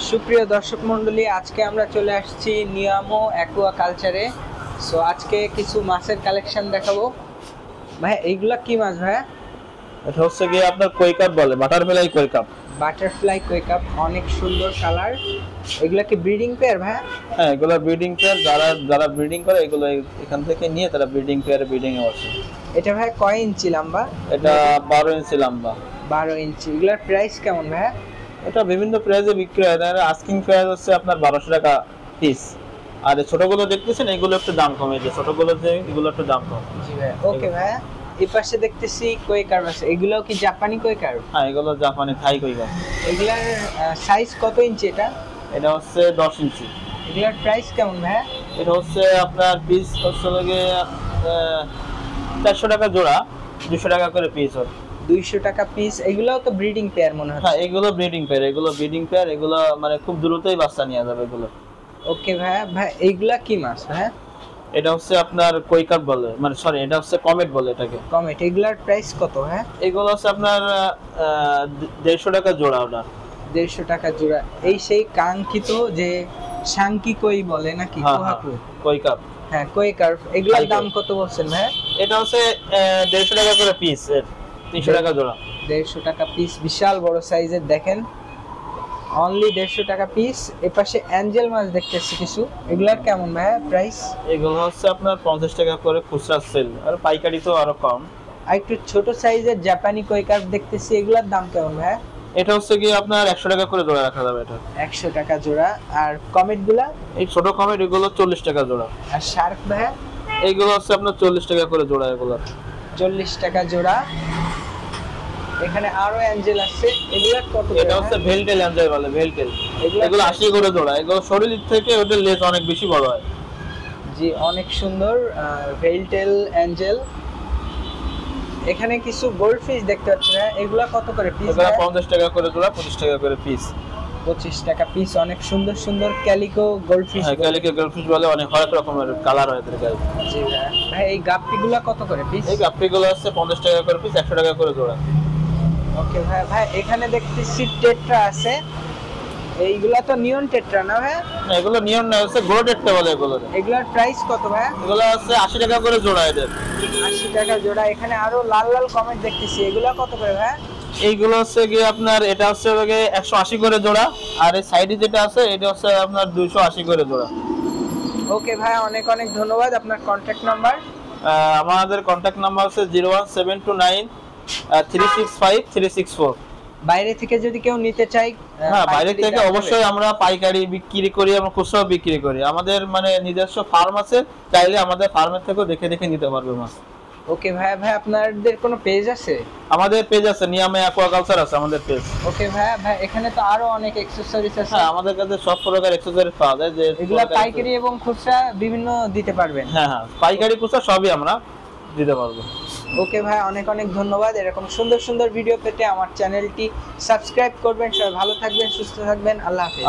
সুপ্রিয় দর্শক মণ্ডলী, আজকে আমরা চলে আসছি নিয়ামো অ্যাকুয়া কালচারে। সো আজকে কিছু মাছের কালেকশন দেখাবো। ভাই এইগুলা কি মাছ ভাইয়া? এটা হচ্ছে কি আপনার কই কাপ বলে, বাটারফ্লাই কই কাপ। বাটারফ্লাই কই কাপ, অনেক সুন্দর কালার। এগুলা কি ব্রিডিং পেয়ার ভাইয়া? হ্যাঁ, এগুলো ব্রিডিং পেয়ার। যারা ব্রিডিং করে এগুলো এখান থেকে নিয়ে তারা ব্রিডিং পেয়ারে ব্রিডিং এ বসে। এটা ভাই কয় ইঞ্চি লম্বা? এটা 12 ইঞ্চি লম্বা। 12 ইঞ্চি। এগুলার প্রাইস কেমন ভাইয়া? এটা বিভিন্ন প্রাইসে বিক্রি হয়। এর আস্কিং প্রাইস হচ্ছে আপনার 1200 টাকা পিস। আর এই ছোটগুলো দেখতেছেন এগুলো একটু দাম কম, এই যে ছোটগুলো যে এগুলো একটু দাম কম। জি ভাই। ওকে ভাইয়া, এই পাশে দেখতেছি কই কার্ভ আছে। এগুলোও কি জাপানি কই কার্ভ? হ্যাঁ, এগুলো জাপানি থাই কই কাপ। এগুলার সাইজ কত ইঞ্চি এটা? এটা হচ্ছে 10 ইঞ্চি। এগুলার প্রাইস কেমন ভাইয়া? এটা হচ্ছে আপনার পিস হচ্ছে লাগে 400 টাকা জোড়া, 200 টাকা করে পিস হয়। 200 টাকা পিস। এগুলোও তো ব্রিডিং পেয়ার মনে হচ্ছে। হ্যাঁ, এগুলো ব্রিডিং পেয়ার, এগুলো মানে খুব দ্রুতই বাচ্চা নিয়ে যাবে এগুলো। ওকে ভাইয়া। ভাই এইগুলা কি মাছ ভাইয়া? এটা হচ্ছে আপনার কই কাপ বলে, মানে সরি এটা হচ্ছে কমেট বলে এটাকে। কমেট। এগুলার প্রাইস কত ভাইয়া? এগুলো হচ্ছে আপনার 150 টাকা জোড়া। ওটা 150 টাকা জোড়া। এই সেই কাঙ্ক্ষিত যে শাঙ্কি কই বলে নাকি? কোহাকু কই কাপ। হ্যাঁ, কই কার্ভ। এগুলার দাম কত বলছেন ভাইয়া? এটা হচ্ছে 150 টাকা করে পিস, 300 টাকা জোড়া। 150 টাকা পিস। বিশাল বড় সাইজের, দেখেন অনলি 150 টাকা পিস। এপাশে অ্যাঞ্জেল মাছ দেখতেছি কিছু। এগুলার কেমন ভাইয়া প্রাইস? এগুলো হচ্ছে আপনার 50 টাকা করে খুচরা সেল, আর পাইকারি তো আরো কম। আর একটু ছোট সাইজের জাপানি কই কার্ভ দেখতেছি। এগুলার দাম কেমন ভাইয়া? এটা হচ্ছে কি আপনার 100 টাকা করে জোড়া রাখা যাবে এটা। 100 টাকা জোড়া। আর কমেট গুলা? এই ছোট কমেট এগুলো 40 টাকা জোড়া। আর শার্ক ভাইয়া? এইগুলো হচ্ছে আপনার 40 টাকা করে জোড়া। এগুলো 40 টাকা জোড়া। এখানে আরো অ্যাঞ্জেল আছে। এগুলা কত? এটা হচ্ছে ভেলটেল অ্যাঞ্জেল বলে, ভেলটেল। এগুলো 80 করে জোড়া। এগুলো শরীর থেকে ওদের লেজ অনেক বেশি বড় হয়। জি, অনেক সুন্দর ভেলটেল অ্যাঞ্জেল। এখানে কিছু গোল্ডফিশ দেখতে পাচ্ছি না। এগুলা কত করে পিস? এগুলো 50 টাকা করে জোড়া, 25 টাকা করে পিস। 25 টাকা পিস। অনেক সুন্দর সুন্দর ক্যালিকো গোল্ডফিশ। হ্যাঁ, ক্যালিকো গোল্ডফিশ বলে, অনেক হরেক রকমের কালার হয় এদের গায়ে। জি ভাই। এই গাপ্পিগুলা কত করে পিস? এই গাপ্পিগুলো হচ্ছে 50 টাকা করে পিস, 100 টাকা করে জোড়া। ওকে ভাই। ভাই এখানে দেখতেছি টেট্রা আছে। এইগুলা তো নিয়ন টেট্রা না ভাই? না, এগুলো নিয়ন না, হচ্ছে গোল্ড টেট্রা বলে এগুলো। এগুলার প্রাইস কত ভাই? এগুলো হচ্ছে 80 টাকা করে জোড়া এদের। 80 টাকা জোড়া। এখানে আরো লাল লাল কমেন্ট দেখতেছি। এগুলা কত করে ভাই? এইগুলো হচ্ছে কি আপনার, এটা হচ্ছে 180 করে জোড়া, আর এই সাইডে যেটা আছে এটা হচ্ছে আপনার 280 করে জোড়া। ওকে ভাই, অনেক অনেক ধন্যবাদ। আপনার কন্ট্যাক্ট নাম্বার? আমাদের কন্ট্যাক্ট নাম্বার হচ্ছে 01729 365 364। বাইরে থেকে যদি কেউ নিতে চায়? হ্যাঁ, বাইরে থেকে অবশ্যই আমরা পাইকারি বিক্রি করি, আমরা খুচরাও বিক্রি করি। আমাদের মানে নিজস্ব ফার্ম আছে, চাইলে আমাদের ফার্মের থেকেও দেখে দেখে নিতে পারবে মাছ। ওকে ভাই। ভাই আপনাদের কোনো পেজ আছে? আমাদের পেজ আছে, নিয়ামে অ্যাকুয়াকালচার আছে আমাদের পেজ। ওকে ভাই। ভাই এখানে তো আরো অনেক অ্যাকসেসরিজ আছে। হ্যাঁ, আমাদের কাছে সব প্রকার অ্যাকসেসরিজ পাওয়া যায়। যে এগুলা পাইকারি এবং খুচরা বিভিন্ন দিতে পারবেন? হ্যাঁ, পাইকারি খুচরা সবই আমরা দিতে পারবো। ওকে ভাই, অনেক অনেক ধন্যবাদ। এরকম সুন্দর সুন্দর ভিডিও পেতে আমার চ্যানেলটি সাবস্ক্রাইব করবেন। সবাই ভালো থাকবেন, সুস্থ থাকবেন। আল্লাহ হাফেজ।